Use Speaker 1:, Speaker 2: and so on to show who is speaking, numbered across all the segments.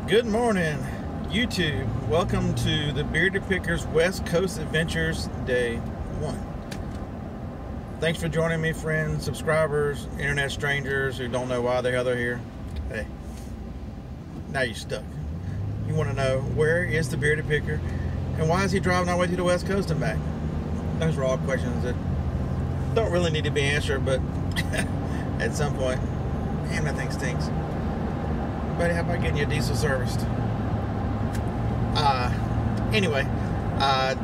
Speaker 1: Good morning, YouTube. Welcome to the Bearded Pickers West Coast Adventures Day 1. Thanks for joining me, friends, subscribers, internet strangers who don't know why the hell they're here. Hey, now you're stuck. You want to know, where is the Bearded Picker and why is he driving our way to the West Coast and back? Those are all questions that don't really need to be answered, but at some point, man, that thing stinks. Buddy, how about getting your diesel serviced? Anyway,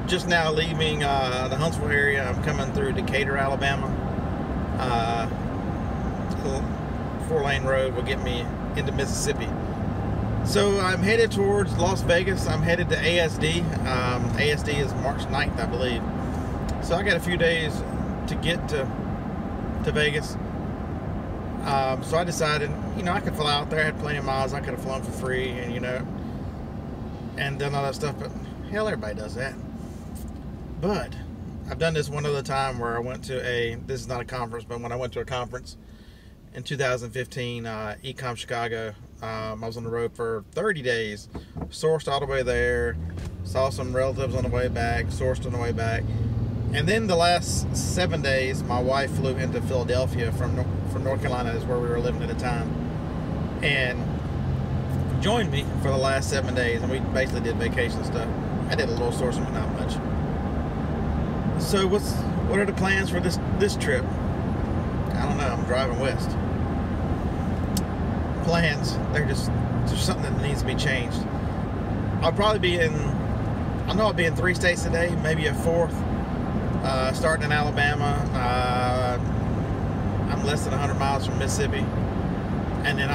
Speaker 1: just now leaving the Huntsville area. I'm coming through Decatur, Alabama. 4-lane road will get me into Mississippi. So I'm headed towards Las Vegas. I'm headed to ASD. ASD is March 9th, I believe. So I got a few days to get to Vegas. So I decided, I could fly out there. I had plenty of miles. I could have flown for free, and and done all that stuff. But hell, everybody does that. But I've done this one other time where I went to this is not a conference, but when I went to a conference in 2015, Ecom Chicago, I was on the road for 30 days, sourced all the way there, saw some relatives on the way back, sourced on the way back. And then the last 7 days, my wife flew into Philadelphia from North Carolina, is where we were living at the time, and joined me for the last 7 days. And we basically did vacation stuff. I did a little sourcing, but not much. So what are the plans for this trip? I don't know. I'm driving west. Plans, there's something that needs to be changed. I'll be in 3 states today, maybe a 4th. Starting in Alabama, I'm less than 100 miles from Mississippi, and then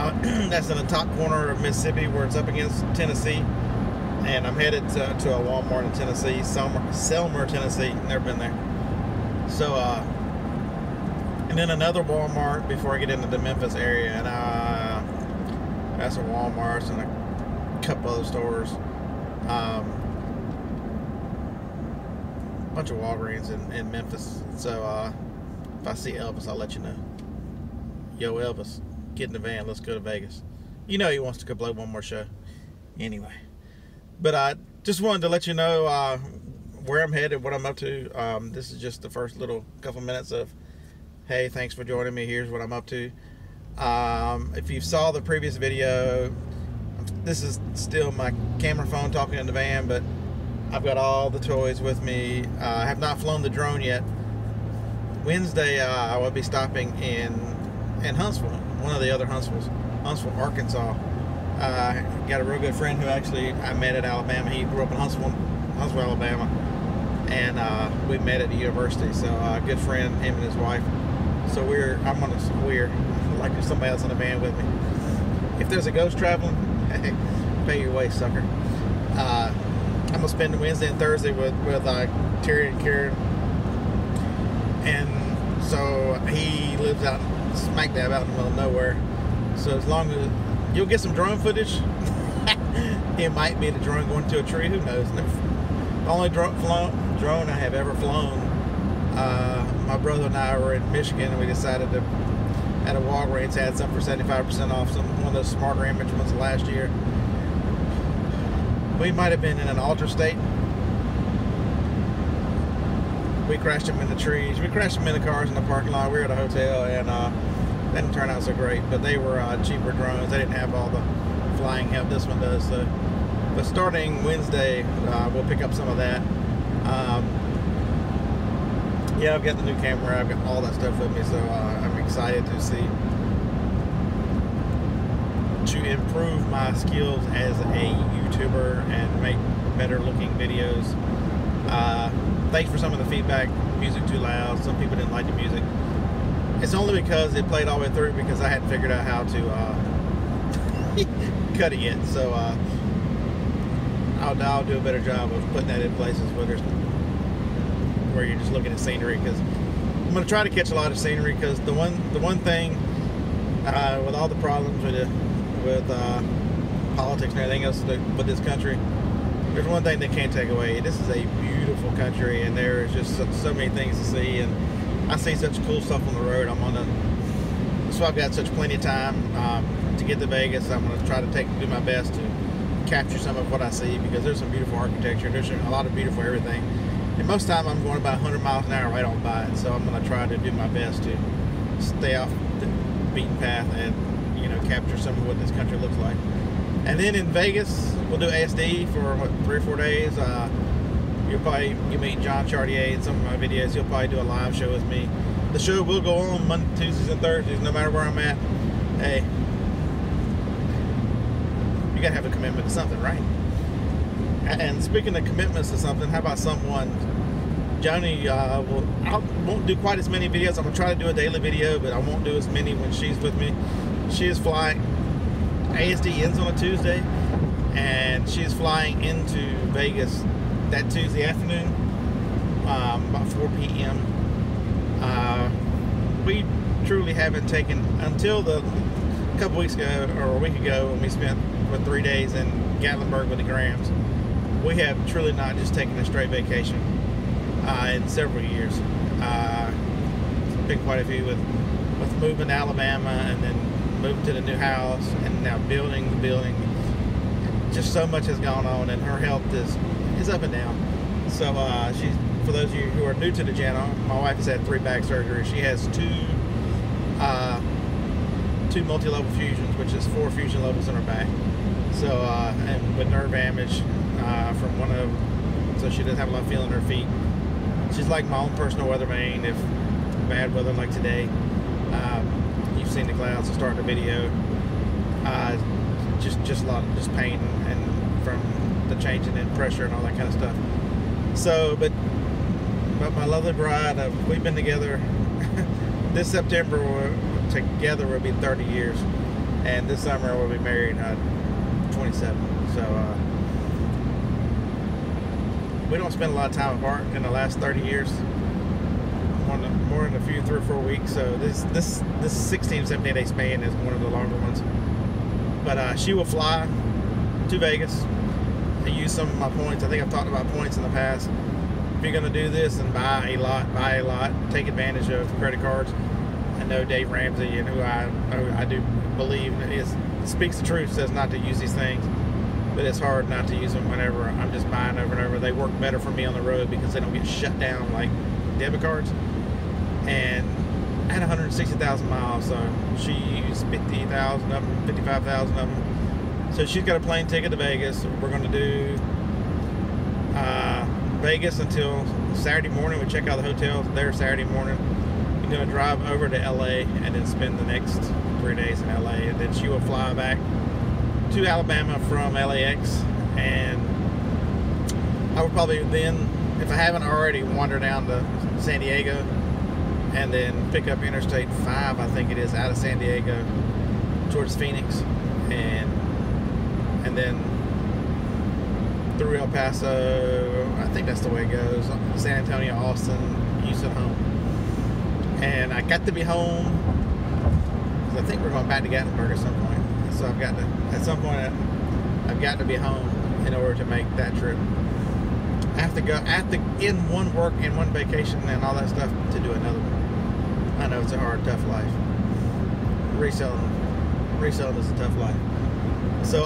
Speaker 1: that's in the top corner of Mississippi where it's up against Tennessee, and I'm headed to a Walmart in Tennessee, Selmer, Tennessee. Never been there. So, and then another Walmart before I get into the Memphis area, and that's a Walmart and a couple other stores. Bunch of Walgreens in Memphis. So if I see Elvis, I'll let you know. Yo, Elvis, get in the van, let's go to Vegas. He wants to go play one more show anyway. But I just wanted to let you know where I'm headed, what I'm up to. This is just the first little couple minutes of, hey, thanks for joining me, here's what I'm up to. If you saw the previous video, this is still my camera phone talking in the van, but I've got all the toys with me. I have not flown the drone yet. Wednesday, I will be stopping in Huntsville, one of the other Huntsvilles, Huntsville, Arkansas. Got a real good friend who actually I met at Alabama. He grew up in Huntsville, Alabama, and we met at the university. So a good friend, him and his wife. So we're like there's somebody else in the van with me. If there's a ghost traveling, hey, pay your way, sucker. I'm gonna spend Wednesday and Thursday with Terry and Karen, and so he lives out smack dab out in the middle of nowhere. So as long as you'll get some drone footage, it might be the drone going to a tree. Who knows? The only drone I have ever flown. My brother and I were in Michigan, and we decided to at a Walgreens had some for 75% off. One of those smarter image ones last year. We might have been in an altered state. We crashed them in the trees. We crashed them in the cars in the parking lot. We were at a hotel, and that didn't turn out so great. But they were cheaper drones. They didn't have all the flying help this one does. So, but starting Wednesday, we'll pick up some of that. Yeah, I've got the new camera. I've got all that stuff with me, so I'm excited to improve my skills as a YouTuber and make better looking videos. Thanks for some of the feedback. Music too loud. Some people didn't like the music. It's only because it played all the way through because I hadn't figured out how to cut it yet. So I'll do a better job of putting that in places where you're just looking at scenery, because I'm going to try to catch a lot of scenery, because the one thing with all the problems with politics and everything else with this country, there's one thing they can't take away. This is a beautiful country, and there is just so many things to see, and I see such cool stuff on the road. So I've got such plenty of time to get to Vegas. I'm going to try to do my best to capture some of what I see, because there's some beautiful architecture. There's a lot of beautiful everything. And most of the time I'm going about 100 miles an hour right on by it. So I'm going to try to do my best to stay off the beaten path and, you know, capture some of what this country looks like. And then in Vegas, we'll do ASD for what, 3 or 4 days. You meet John Chartier in some of my videos. He'll probably do a live show with me. The show will go on Monday, Tuesdays, and Thursdays, no matter where I'm at. Hey, you gotta have a commitment to something, right? And speaking of commitments to something, how about someone, Joni, I won't do quite as many videos. I'm gonna try to do a daily video, but I won't do as many when she's with me. She is flying. ASD ends on a Tuesday, and she is flying into Vegas that Tuesday afternoon, about 4 p.m. We truly haven't taken, until a couple weeks ago, or a week ago, when we spent 3 days in Gatlinburg with the Grams, we have truly not just taken a straight vacation in several years. Been quite a few with moving to Alabama, and then moving to the new house, and now building the building. Just so much has gone on, and her health is up and down. So she's, for those of you who are new to the channel, my wife has had 3 back surgeries. She has two multi-level fusions, which is 4 fusion levels in her back. So and with nerve damage from one of them, so she doesn't have a lot of feeling in her feet. She's like my own personal weather vane. If bad weather like today, you've seen the clouds to start the video. Just a lot of pain, and from the changing in pressure and all that kind of stuff. So, but my lovely bride, we've been together. This September, together will be 30 years, and this summer we'll be married 27. So we don't spend a lot of time apart in the last 30 years. More than a few, 3 or 4 weeks. So this 16, 17 day span is one of the longer ones. But she will fly to Vegas and use some of my points. I think I've talked about points in the past. If you're going to do this and buy a lot, take advantage of credit cards. I know Dave Ramsey, and who I do believe speaks the truth, says not to use these things. But it's hard not to use them whenever I'm just buying over and over. They work better for me on the road because they don't get shut down like debit cards. And I had 160,000 miles, so she used 50,000 of them, 55,000 of them. So she's got a plane ticket to Vegas. We're going to do Vegas until Saturday morning. We check out the hotels there Saturday morning. We're going to drive over to LA and then spend the next 3 days in LA. And then she will fly back to Alabama from LAX. And I would probably then, if I haven't already, wander down to San Diego, and then pick up Interstate 5, I think it is, out of San Diego towards Phoenix, and then through El Paso. I think that's the way it goes. San Antonio, Austin, Houston, home. And I got to be home, because I think we're going back to Gatlinburg at some point. So I've got to, at some point, I've got to be home in order to make that trip. I have to end one work and one vacation and all that stuff to do another one. I know it's a hard, tough life. Reselling is a tough life. So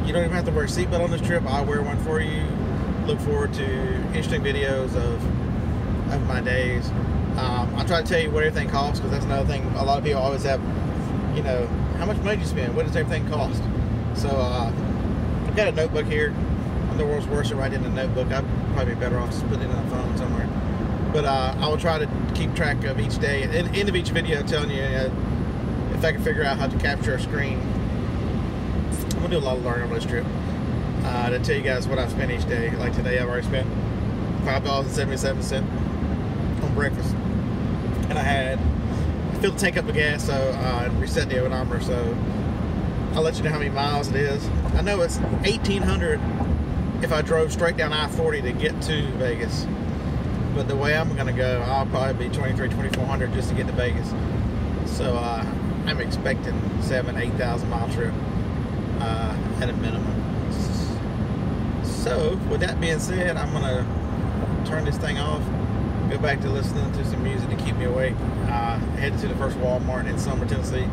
Speaker 1: you don't even have to wear a seatbelt on this trip. I'll wear one for you. Look forward to interesting videos of my days. I'll try to tell you what everything costs, because that's another thing. A lot of people always have, you know, how much money do you spend? What does everything cost? So I've got a notebook here. I'm the world's worst at writing in a notebook. I'd probably be better off just putting it on the phone somewhere. But I will try to keep track of each day. At the end of each video, telling you if I can figure out how to capture a screen. I'm going to do a lot of learning on this trip. To tell you guys what I've spent each day. Like today, I've already spent $5.77 on breakfast. And I filled the tank up with gas, so I reset the odometer. So I'll let you know how many miles it is. I know it's 1,800 if I drove straight down I-40 to get to Vegas. But the way I'm going to go, I'll probably be 2,400 just to get to Vegas. So I'm expecting 8,000 mile trip at a minimum. So with that being said, I'm going to turn this thing off, go back to listening to some music to keep me awake. Headed to the first Walmart in Summer, Tennessee.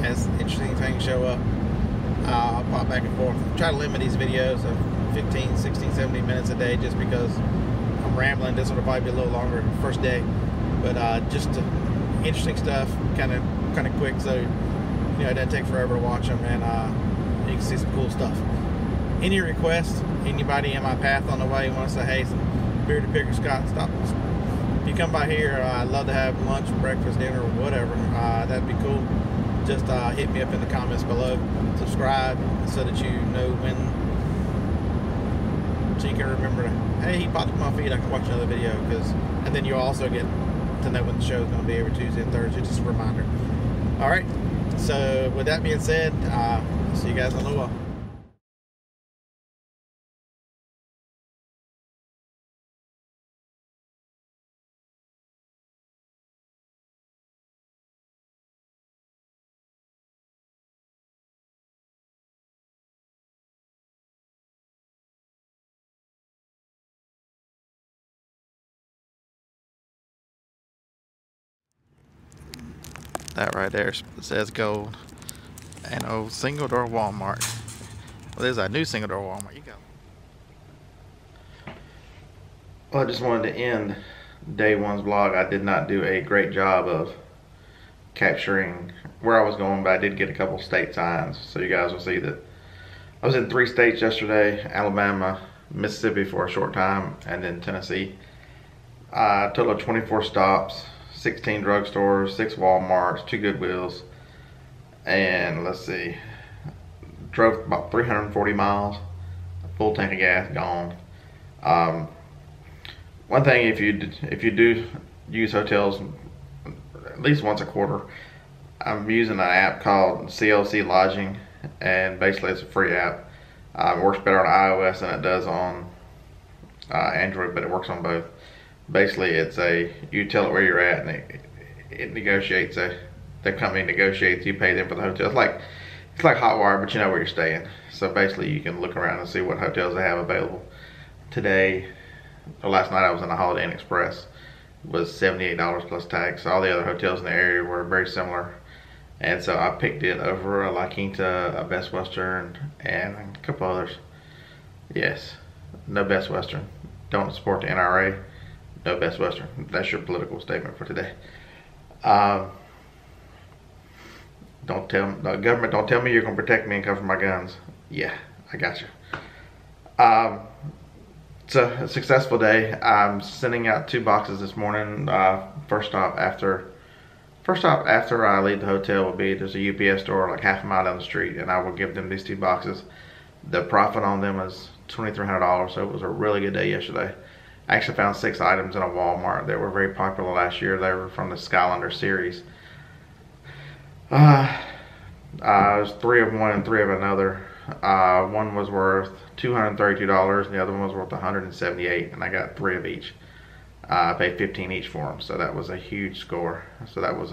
Speaker 1: As interesting things show up. I'll pop back and forth. Try to limit these videos of 15, 16, 17 minutes a day just because I'm rambling. This will probably be a little longer first day. But just interesting stuff, kind of quick, so you know it doesn't take forever to watch them, and you can see some cool stuff. Any requests? Anybody in my path on the way want to say, hey, some bearded picker Scott, stop. If you come by here, I'd love to have lunch, breakfast, dinner, or whatever. That'd be cool. Just hit me up in the comments below. Subscribe so that you know when, so you can remember to, hey, he popped up my feed, I can watch another video, and then you'll also get to know when the show is going to be every Tuesday and Thursday, just a reminder. All right, so with that being said, see you guys in a little while. That right there says gold. And old single door Walmart. Well, there's a new single door Walmart. You go. Well, I just wanted to end day one's vlog. I did not do a great job of capturing where I was going, but I did get a couple state signs. So you guys will see that I was in 3 states yesterday: Alabama, Mississippi for a short time, and then Tennessee. Total of 24 stops. 16 drugstores, 6 Walmarts, 2 Goodwills, and let's see, drove about 340 miles, full tank of gas gone. One thing, if you do use hotels at least once a quarter, I'm using an app called CLC Lodging, and basically it's a free app. It works better on iOS than it does on Android, but it works on both. Basically, it's you tell it where you're at, and it negotiates. The company negotiates. You pay them for the hotel. It's like Hotwire, but you know where you're staying. So basically, you can look around and see what hotels they have available. Today, or last night, I was in a Holiday Inn Express. It was $78 plus tax. All the other hotels in the area were very similar, and so I picked it over a La Quinta, a Best Western, and a couple others. Yes, no Best Western. Don't support the NRA. No Best Western. That's your political statement for today. The government don't tell me you're gonna protect me and cover my guns. Yeah, I got you. It's a successful day. I'm sending out 2 boxes this morning. First stop after I leave the hotel will be, there's a UPS store like half a mile down the street, and I will give them these 2 boxes. The profit on them is $2,300, so it was a really good day yesterday. I actually found 6 items in a Walmart that were very popular last year. They were from the Skylander series. It was 3 of one and 3 of another. One was worth $232, and the other one was worth $178, and I got 3 of each. I paid $15 each for them, so that was a huge score. So that was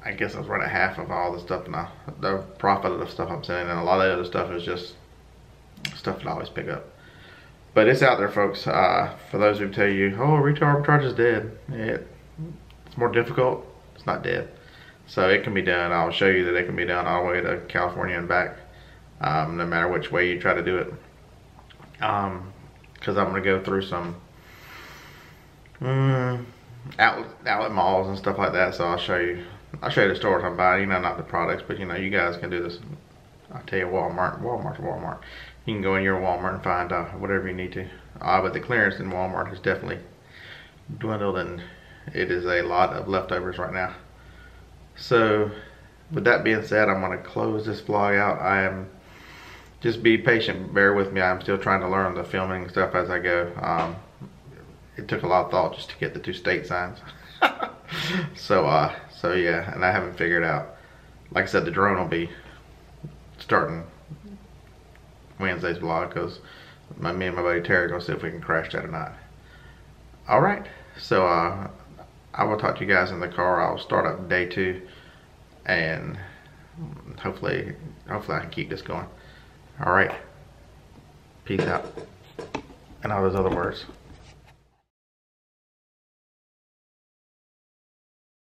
Speaker 1: I guess I was right at half of all the stuff now. The profit of the stuff I'm selling, and a lot of the other stuff is just stuff that I always pick up. But it's out there, folks. For those who tell you, oh, retail arbitrage is dead. It's more difficult. It's not dead. So it can be done. I'll show you that it can be done all the way to California and back, no matter which way you try to do it. Because I'm going to go through some outlet malls and stuff like that. So I'll show you the stores I'm buying. You know, not the products, but you know, you guys can do this. I'll tell you, Walmart's Walmart. You can go in your Walmart and find whatever you need to. But the clearance in Walmart has definitely dwindled, and it is a lot of leftovers right now. So with that being said, I'm going to close this vlog out. Just be patient, bear with me. I'm still trying to learn the filming stuff as I go. It took a lot of thought just to get the 2 state signs. So yeah, and I haven't figured out. Like I said, the drone will be starting Wednesday's vlog, because me and my buddy Terry are going to see if we can crash that or not. Alright, so I will talk to you guys in the car. I'll start up day 2, and hopefully I can keep this going. Alright, peace out, and all those other words.